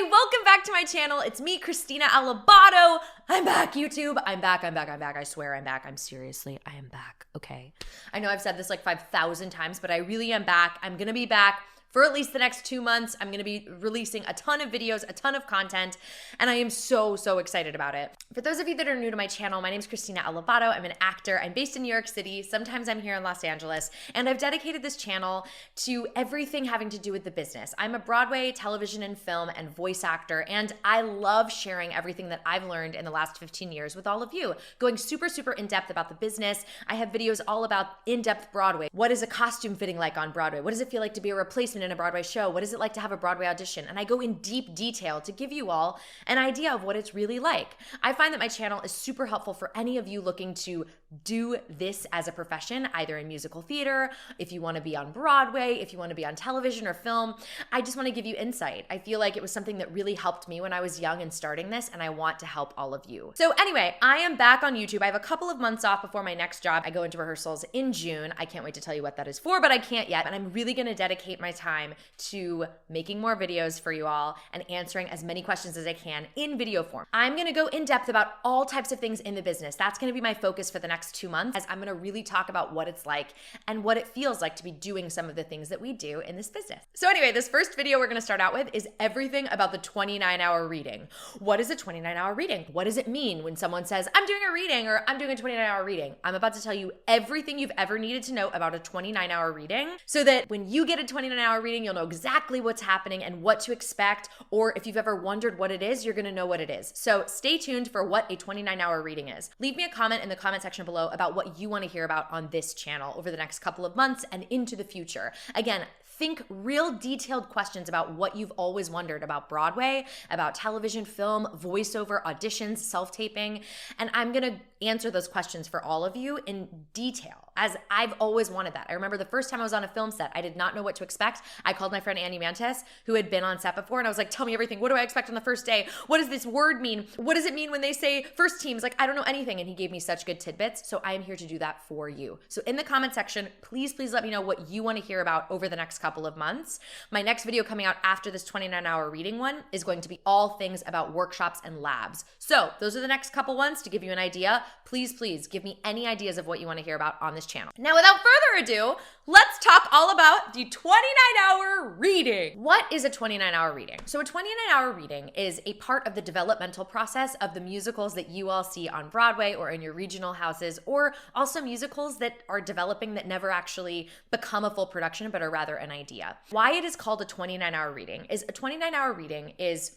everybody, welcome back to my channel. It's me, Christina Alabato. I'm back, YouTube. I'm back. I swear I'm back. I am back, okay? I know I've said this like 5,000 times, but I really am back. I'm gonna be back for at least the next 2 months. I'm gonna be releasing a ton of videos, a ton of content, and I am so excited about it. For those of you that are new to my channel, my name is Christina Alabato. I'm an actor. I'm based in New York City. Sometimes I'm here in Los Angeles, and I've dedicated this channel to everything having to do with the business. I'm a Broadway, television and film, and voice actor, and I love sharing everything that I've learned in the last 15 years with all of you, going super in-depth about the business. I have videos all about in-depth Broadway. What is a costume fitting like on Broadway? What does it feel like to be a replacement in a Broadway show? What is it like to have a Broadway audition? And I go in deep detail to give you all an idea of what it's really like. I find that my channel is super helpful for any of you looking to do this as a profession, either in musical theater, if you want to be on Broadway, if you want to be on television or film. I just want to give you insight. I feel like it was something that really helped me when I was young and starting this, and I want to help all of you. So anyway, I am back on YouTube. I have a couple of months off before my next job. I go into rehearsals in June. I can't wait to tell you what that is for, but I can't yet. And I'm really going to dedicate my time to making more videos for you all and answering as many questions as I can in video form. I'm going to go in depth about all types of things in the business. That's going to be my focus for the next 2 months, as I'm going to really talk about what it's like and what it feels like to be doing some of the things that we do in this business. So anyway, this first video we're going to start out with is everything about the 29-hour reading. What is a 29-hour reading? What does it mean when someone says, I'm doing a reading or I'm doing a 29-hour reading? I'm about to tell you everything you've ever needed to know about a 29-hour reading, so that when you get a 29-hour reading, you'll know exactly what's happening and what to expect, or if you've ever wondered what it is, you're going to know what it is. So stay tuned for what a 29-hour reading is. Leave me a comment in the comment section below about what you want to hear about on this channel over the next couple of months and into the future. Again, think real detailed questions about what you've always wondered about Broadway, about television, film, voiceover, auditions, self-taping, and I'm gonna answer those questions for all of you in detail, as I've always wanted that. I remember the first time I was on a film set, I did not know what to expect. I called my friend Andy Mantes, who had been on set before, and I was like, tell me everything. What do I expect on the first day? What does this word mean? What does it mean when they say first teams? Like, I don't know anything, and he gave me such good tidbits, so I am here to do that for you. So in the comment section, please let me know what you want to hear about over the next couple of months. My next video coming out after this 29-hour reading one is going to be all things about workshops and labs. So those are the next couple ones to give you an idea. Please give me any ideas of what you want to hear about on this channel. Now, without further ado, let's talk all about the 29-hour reading. What is a 29-hour reading? So a 29-hour reading is a part of the developmental process of the musicals that you all see on Broadway or in your regional houses, or also musicals that are developing that never actually become a full production but are rather an idea. Why it is called a 29-hour reading is a 29-hour reading is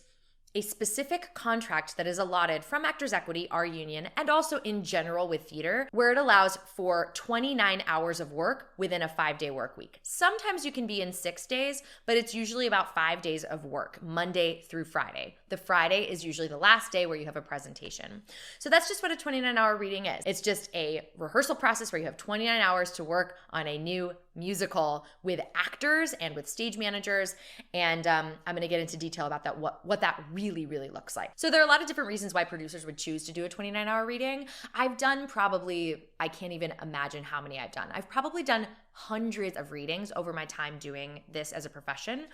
a specific contract that is allotted from Actors Equity, our union, and also in general with theater, where it allows for 29 hours of work within a 5-day work week. Sometimes you can be in 6 days, but it's usually about 5 days of work, Monday through Friday. The Friday is usually the last day where you have a presentation. So that's just what a 29-hour reading is. It's just a rehearsal process where you have 29 hours to work on a new musical with actors and with stage managers, and I'm going to get into detail about that, what that really looks like. So there are a lot of different reasons why producers would choose to do a 29-hour reading. I've done probably, I can't even imagine how many I've done. I've probably done hundreds of readings over my time doing this as a profession,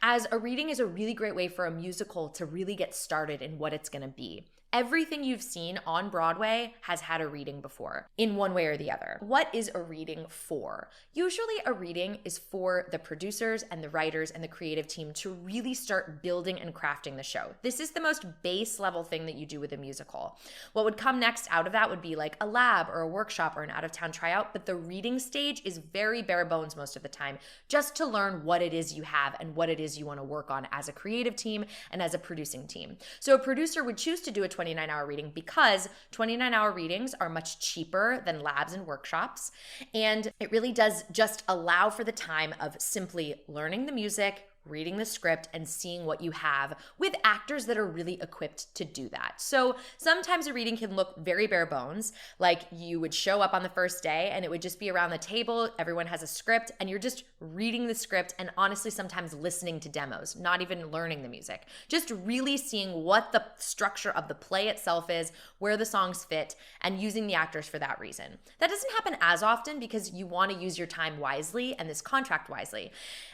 as a reading is a really great way for a musical to really get started in what it's going to be. Everything you've seen on Broadway has had a reading before, in one way or the other. What is a reading for? Usually a reading is for the producers and the writers and the creative team to really start building and crafting the show. This is the most base level thing that you do with a musical. What would come next out of that would be like a lab or a workshop or an out-of-town tryout, but the reading stage is very bare bones most of the time, just to learn what it is you have and what it is you want to work on as a creative team and as a producing team. So a producer would choose to do a 29-hour reading because 29-hour readings are much cheaper than labs and workshops, and it really does just allow for the time of simply learning the music, reading the script, and seeing what you have with actors that are really equipped to do that. So sometimes a reading can look very bare bones, like you would show up on the first day and it would just be around the table, everyone has a script, and you're just reading the script, and honestly sometimes listening to demos, not even learning the music. Just really seeing what the structure of the play itself is, where the songs fit, and using the actors for that reason. That doesn't happen as often because you want to use your time wisely and this contract wisely.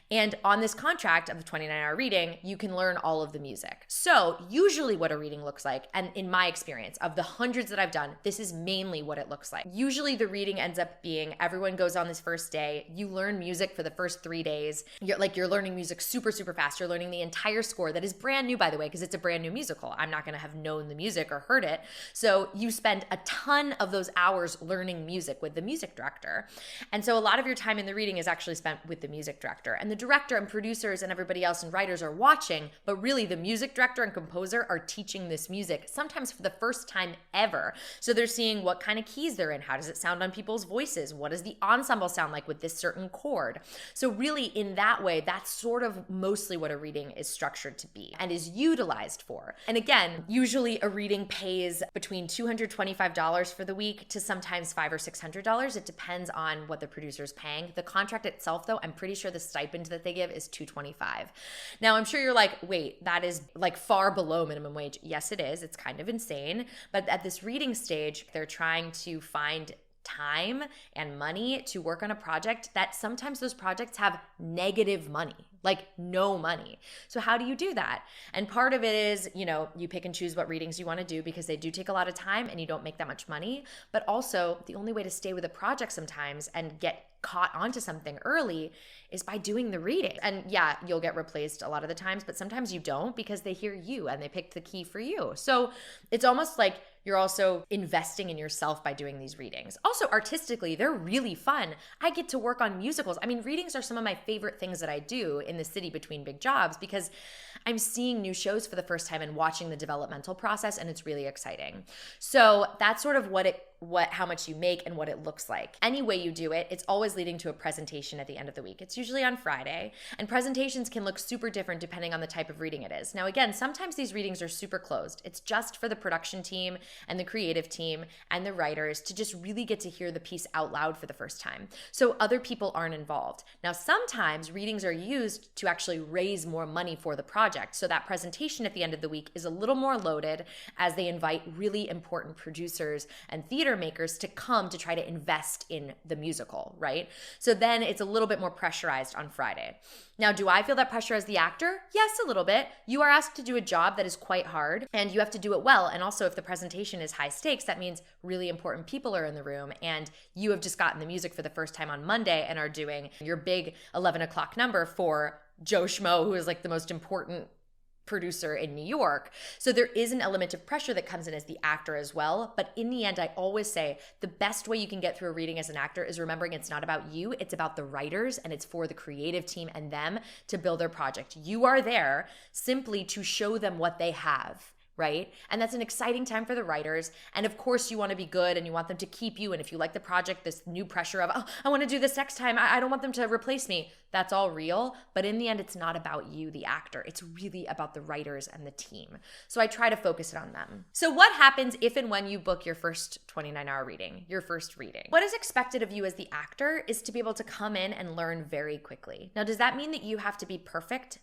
And on this contract of the 29-hour reading, you can learn all of the music. So usually what a reading looks like, and in my experience of the hundreds that I've done, this is mainly what it looks like. Usually the reading ends up being everyone goes on this first day, you learn music for the first 3 days. You're learning music super, super fast. You're learning the entire score that is brand new, by the way, because it's a brand new musical. I'm not going to have known the music or heard it. So you spend a ton of those hours learning music with the music director. And so a lot of your time in the reading is actually spent with the music director. And the director and producers and everybody else and writers are watching, but really the music director and composer are teaching this music, sometimes for the first time ever. So they're seeing what kind of keys they're in. How does it sound on people's voices? What does the ensemble sound like with this certain chord? So really in that way, that's sort of mostly what a reading is structured to be and is utilized for. And again, usually a reading pays between $225 for the week to sometimes $500 or $600. It depends on what the producer's paying. The contract itself, though, I'm pretty sure the stipend that they give is $225. Now, I'm sure you're like, wait, that is like far below minimum wage. Yes, it is. It's kind of insane. But at this reading stage, they're trying to find time and money to work on a project that sometimes those projects have negative money, like no money. So how do you do that? And part of it is, you pick and choose what readings you want to do because they do take a lot of time and you don't make that much money. But also the only way to stay with a project sometimes and get caught onto something early is by doing the reading. And yeah, you'll get replaced a lot of the times, but sometimes you don't because they hear you and they picked the key for you. So it's almost like you're also investing in yourself by doing these readings. Also, artistically, they're really fun. I get to work on musicals. I mean, readings are some of my favorite things that I do in the city between big jobs because I'm seeing new shows for the first time and watching the developmental process, and it's really exciting. So that's sort of how much you make and what it looks like. Any way you do it, it's always leading to a presentation at the end of the week. It's usually on Friday, and presentations can look super different depending on the type of reading it is. Now, again, sometimes these readings are super closed. It's just for the production team and the creative team and the writers to just really get to hear the piece out loud for the first time. So other people aren't involved. Now, sometimes readings are used to actually raise more money for the project. So that presentation at the end of the week is a little more loaded as they invite really important producers and theater makers to come to try to invest in the musical, right? So then it's a little bit more pressurized on Friday. Now, do I feel that pressure as the actor? Yes, a little bit. You are asked to do a job that is quite hard and you have to do it well. And also if the presentation is high stakes, that means really important people are in the room and you have just gotten the music for the first time on Monday and are doing your big 11 o'clock number for Joe Schmo, who is like the most important producer in New York. So there is an element of pressure that comes in as the actor as well. But in the end, I always say the best way you can get through a reading as an actor is remembering it's not about you, it's about the writers and it's for the creative team and them to build their project. You are there simply to show them what they have. Right? And that's an exciting time for the writers. And of course you want to be good and you want them to keep you. And if you like the project, this new pressure of, oh, I want to do this next time. I don't want them to replace me. That's all real. But in the end, it's not about you, the actor. It's really about the writers and the team. So I try to focus it on them. So what happens if and when you book your first 29-hour reading, your first reading? What is expected of you as the actor is to be able to come in and learn very quickly. Now, does that mean that you have to be perfect?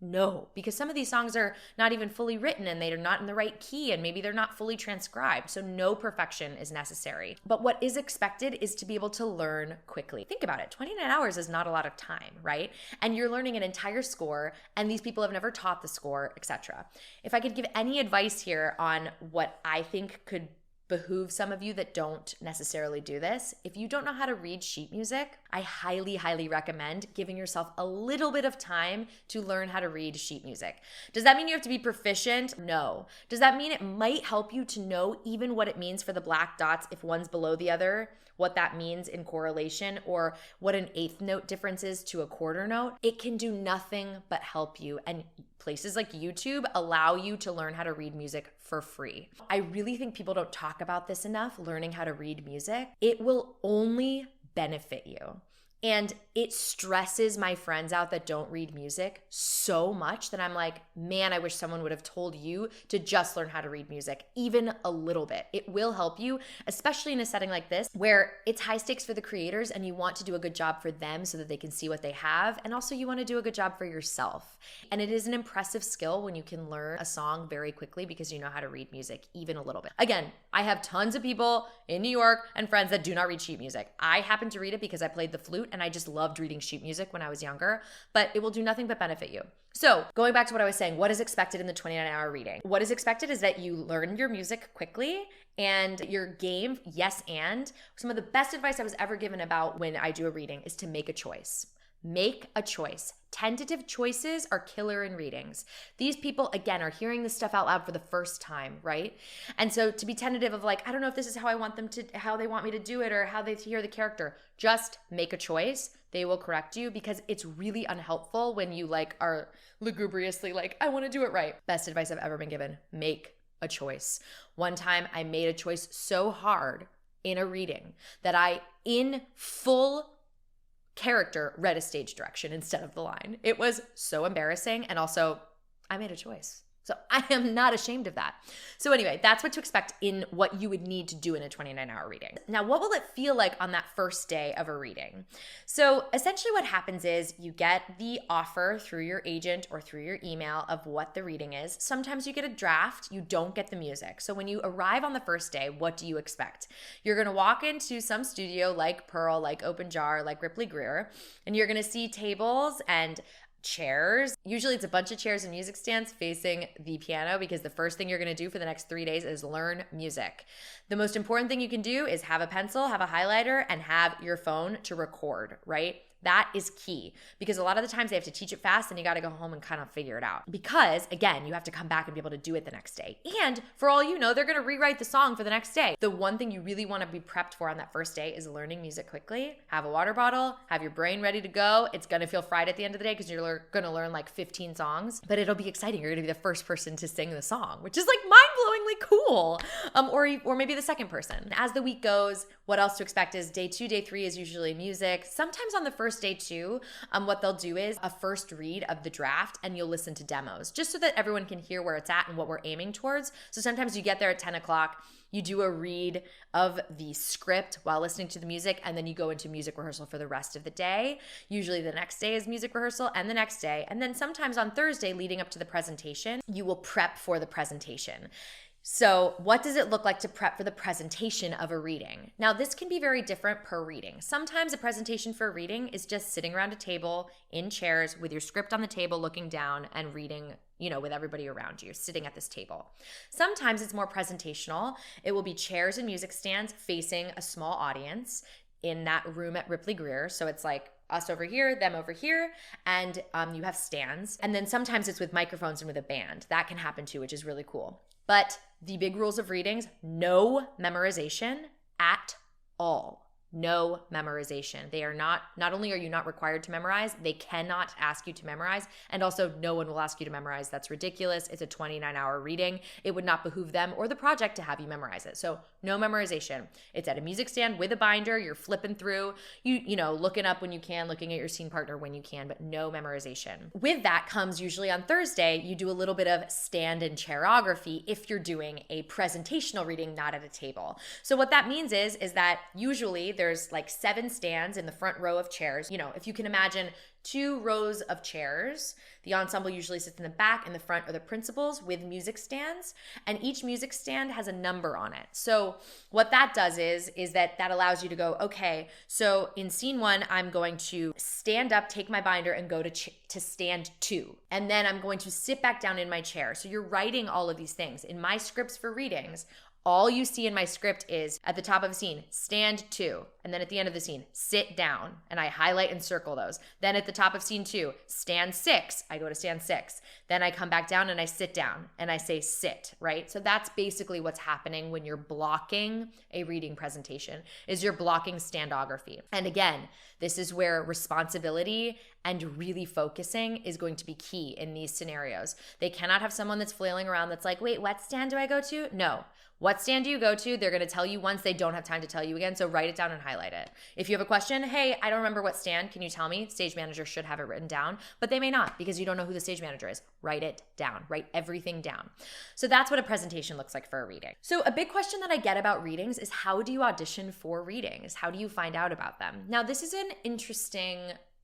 No, because some of these songs are not even fully written and they are not in the right key and maybe they're not fully transcribed. So no perfection is necessary. But what is expected is to be able to learn quickly. Think about it. 29 hours is not a lot of time, right? And you're learning an entire score and these people have never taught the score, etc. If I could give any advice here on what I think could behoove some of you that don't necessarily do this. If you don't know how to read sheet music, I highly, highly recommend giving yourself a little bit of time to learn how to read sheet music. Does that mean you have to be proficient? No. Does that mean it might help you to know even what it means for the black dots if one's below the other, what that means in correlation, or what an eighth note difference is to a quarter note? It can do nothing but help you. And places like YouTube allow you to learn how to read music for free. I really think people don't talk about this enough, learning how to read music. It will only benefit you. And it stresses my friends out that don't read music so much that I'm like, man, I wish someone would have told you to just learn how to read music, even a little bit. It will help you, especially in a setting like this where it's high stakes for the creators and you want to do a good job for them so that they can see what they have. And also you want to do a good job for yourself. And it is an impressive skill when you can learn a song very quickly because you know how to read music, even a little bit. Again, I have tons of people in New York and friends that do not read sheet music. I happen to read it because I played the flute and I just loved reading sheet music when I was younger, but it will do nothing but benefit you. So going back to what I was saying, what is expected in the 29-hour reading? What is expected is that you learn your music quickly and your game, yes and. Some of the best advice I was ever given about when I do a reading is to make a choice. Make a choice. Tentative choices are killer in readings. These people, again, are hearing this stuff out loud for the first time, right? And so to be tentative of like, I don't know if this is how I want them to, how they want me to do it or how they hear the character, just make a choice. They will correct you because it's really unhelpful when you like are lugubriously like, I want to do it right. Best advice I've ever been given, make a choice. One time I made a choice so hard in a reading that I, in full character, read a stage direction instead of the line. It was so embarrassing. And also, I made a choice. So I am not ashamed of that. So anyway, that's what to expect in what you would need to do in a 29-hour reading. Now, what will it feel like on that first day of a reading? So essentially what happens is you get the offer through your agent or through your email of what the reading is. Sometimes you get a draft, you don't get the music. So when you arrive on the first day, what do you expect? You're gonna walk into some studio like Pearl, like Open Jar, like Ripley Greer, and you're gonna see tables and chairs. Usually it's a bunch of chairs and music stands facing the piano because the first thing you're going to do for the next 3 days is learn music. The most important thing you can do is have a pencil, have a highlighter, and have your phone to record, right? That is key because a lot of the times they have to teach it fast and you got to go home and kind of figure it out. Because again, you have to come back and be able to do it the next day. And for all you know, they're going to rewrite the song for the next day. The one thing you really want to be prepped for on that first day is learning music quickly. Have a water bottle, have your brain ready to go. It's going to feel fried at the end of the day because you're going to learn like 15 songs, but it'll be exciting. You're going to be the first person to sing the song, which is like mind-blowingly cool. Or maybe the second person. As the week goes, what else to expect is day 2, day 3 is usually music. Sometimes on the first day too, what they'll do is a first read of the draft and you'll listen to demos just so that everyone can hear where it's at and what we're aiming towards. So sometimes you get there at 10 o'clock, you do a read of the script while listening to the music, and then you go into music rehearsal for the rest of the day. Usually the next day is music rehearsal and the next day. And then sometimes on Thursday leading up to the presentation, you will prep for the presentation. So what does it look like to prep for the presentation of a reading? Now, this can be very different per reading. Sometimes a presentation for a reading is just sitting around a table in chairs with your script on the table, looking down and reading, with everybody around you, sitting at this table. Sometimes it's more presentational. It will be chairs and music stands facing a small audience in that room at Ripley Greer. So it's like us over here, them over here, and you have stands. And then sometimes it's with microphones and with a band. That can happen too, which is really cool. But the big rules of readings, no memorization at all. No memorization. They are not only are you not required to memorize, they cannot ask you to memorize. And also no one will ask you to memorize. That's ridiculous. It's a 29-hour reading. It would not behoove them or the project to have you memorize it. So no memorization. It's at a music stand with a binder. You're flipping through, looking up when you can, looking at your scene partner when you can, but no memorization. With that comes usually on Thursday, you do a little bit of stand and chairography if you're doing a presentational reading, not at a table. So what that means is that usually there's like 7 stands in the front row of chairs. If you can imagine 2 rows of chairs, the ensemble usually sits in the back, and the front are the principals with music stands, and each music stand has a number on it. So what that does is that allows you to go, okay, so in scene 1, I'm going to stand up, take my binder, and go to stand 2. And then I'm going to sit back down in my chair. So you're writing all of these things. In my scripts for readings, all you see in my script is at the top of a scene, stand 2. And then at the end of the scene, sit down. And I highlight and circle those. Then at the top of scene 2, stand 6. I go to stand 6. Then I come back down and I sit down and I say sit, right? So that's basically what's happening when you're blocking a reading presentation, is you're blocking standography. And again, this is where responsibility and really focusing is going to be key in these scenarios. They cannot have someone that's flailing around that's like, wait, what stand do I go to? No. What stand do you go to? They're going to tell you once, they don't have time to tell you again. So write it down and highlight it. If you have a question, hey, I don't remember what stand, can you tell me? Stage manager should have it written down, but they may not because you don't know who the stage manager is. Write it down, write everything down. So that's what a presentation looks like for a reading. So a big question that I get about readings is how do you audition for readings? How do you find out about them? Now, this is an interesting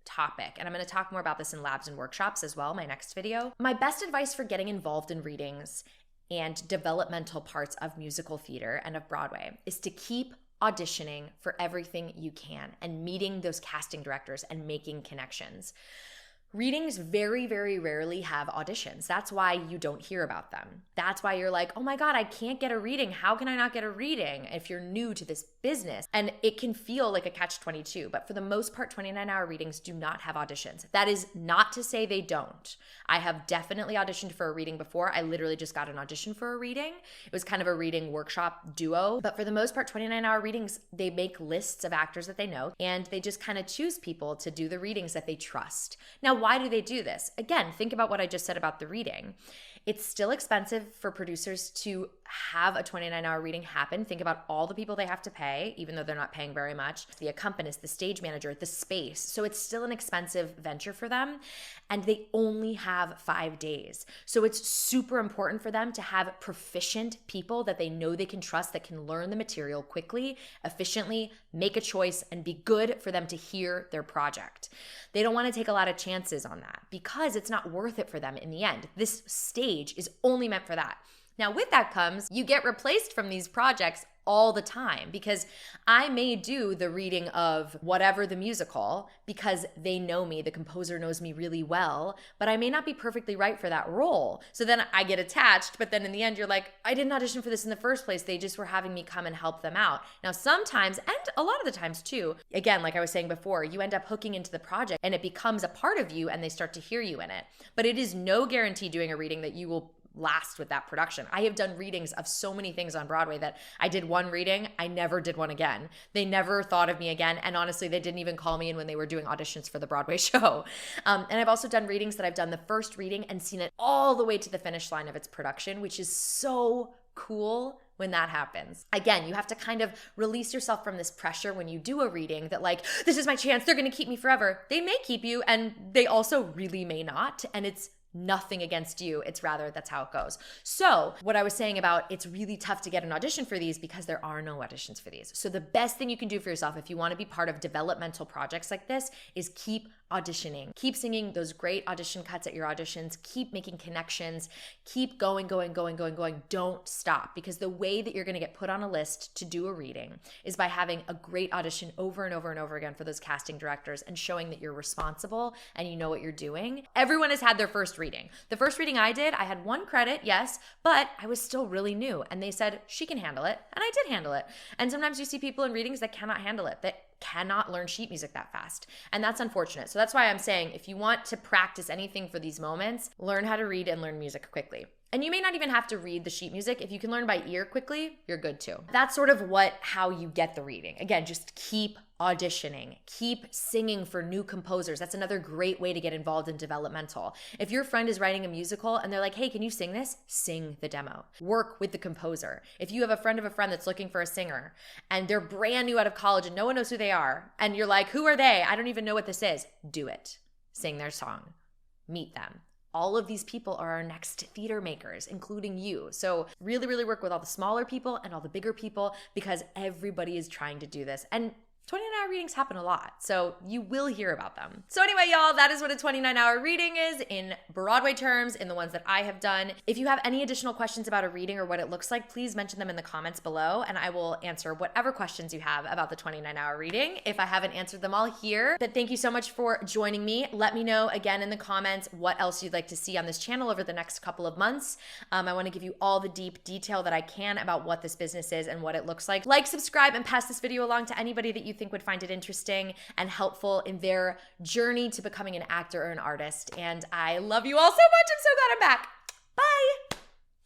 topic, and I'm going to talk more about this in labs and workshops as well, my next video. My best advice for getting involved in readings and developmental parts of musical theater and of Broadway is to keep auditioning for everything you can and meeting those casting directors and making connections. Readings very, very rarely have auditions. That's why you don't hear about them. That's why you're like, oh my God, I can't get a reading. How can I not get a reading if you're new to this business? And it can feel like a catch-22, but for the most part, 29-hour readings do not have auditions. That is not to say they don't. I have definitely auditioned for a reading before. I literally just got an audition for a reading. It was kind of a reading workshop duo, but for the most part, 29-hour readings, they make lists of actors that they know, and they just kind of choose people to do the readings that they trust. Now, why do they do this? Again, think about what I just said about the reading. It's still expensive for producers to have a 29-hour reading happen. Think about all the people they have to pay, even though they're not paying very much, the accompanist, the stage manager, the space. So it's still an expensive venture for them, and they only have 5 days. So it's super important for them to have proficient people that they know they can trust, that can learn the material quickly, efficiently, make a choice, and be good for them to hear their project. They don't want to take a lot of chances on that because it's not worth it for them in the end. This stage is only meant for that. Now, with that comes, you get replaced from these projects all the time because I may do the reading of whatever the musical because they know me, the composer knows me really well, but I may not be perfectly right for that role. So then I get attached, but then in the end you're like, I didn't audition for this in the first place. They just were having me come and help them out. Now sometimes, and a lot of the times too, again, like I was saying before, you end up hooking into the project and it becomes a part of you and they start to hear you in it. But it is no guarantee doing a reading that you will last with that production. I have done readings of so many things on Broadway that I did one reading, I never did one again. They never thought of me again. And honestly, they didn't even call me in when they were doing auditions for the Broadway show. And I've also done readings that I've done the first reading and seen it all the way to the finish line of its production, which is so cool when that happens. Again, you have to kind of release yourself from this pressure when you do a reading that like, this is my chance, they're gonna keep me forever. They may keep you and they also really may not. And it's nothing against you. It's rather that's how it goes. So what I was saying about it's really tough to get an audition for these because there are no auditions for these. So the best thing you can do for yourself if you want to be part of developmental projects like this is keep auditioning. Keep singing those great audition cuts at your auditions. Keep making connections. Keep going. Don't stop, because the way that you're going to get put on a list to do a reading is by having a great audition over and over and over again for those casting directors and showing that you're responsible and you know what you're doing. Everyone has had their first reading. The first reading I did, I had 1 credit, yes, but I was still really new and they said, she can handle it. And I did handle it. And sometimes you see people in readings that cannot handle it, that cannot learn sheet music that fast. And that's unfortunate. So that's why I'm saying if you want to practice anything for these moments, learn how to read and learn music quickly. And you may not even have to read the sheet music. If you can learn by ear quickly, you're good too. That's sort of how you get the reading. Again, just keep auditioning, keep singing for new composers. That's another great way to get involved in developmental. If your friend is writing a musical and they're like, hey, can you sing this? Sing the demo. Work with the composer. If you have a friend of a friend that's looking for a singer and they're brand new out of college and no one knows who they are, and you're like, who are they? I don't even know what this is. Do it. Sing their song. Meet them. All of these people are our next theater makers, including you. So really, really work with all the smaller people and all the bigger people because everybody is trying to do this. And 29-hour readings happen a lot, so you will hear about them. So anyway, y'all, that is what a 29-hour reading is in Broadway terms, in the ones that I have done. If you have any additional questions about a reading or what it looks like, please mention them in the comments below, and I will answer whatever questions you have about the 29-hour reading if I haven't answered them all here. But thank you so much for joining me. Let me know again in the comments what else you'd like to see on this channel over the next couple of months. I want to give you all the deep detail that I can about what this business is and what it looks like. Like, subscribe, and pass this video along to anybody that you think would find it interesting and helpful in their journey to becoming an actor or an artist. And I love you all so much. I'm so glad I'm back.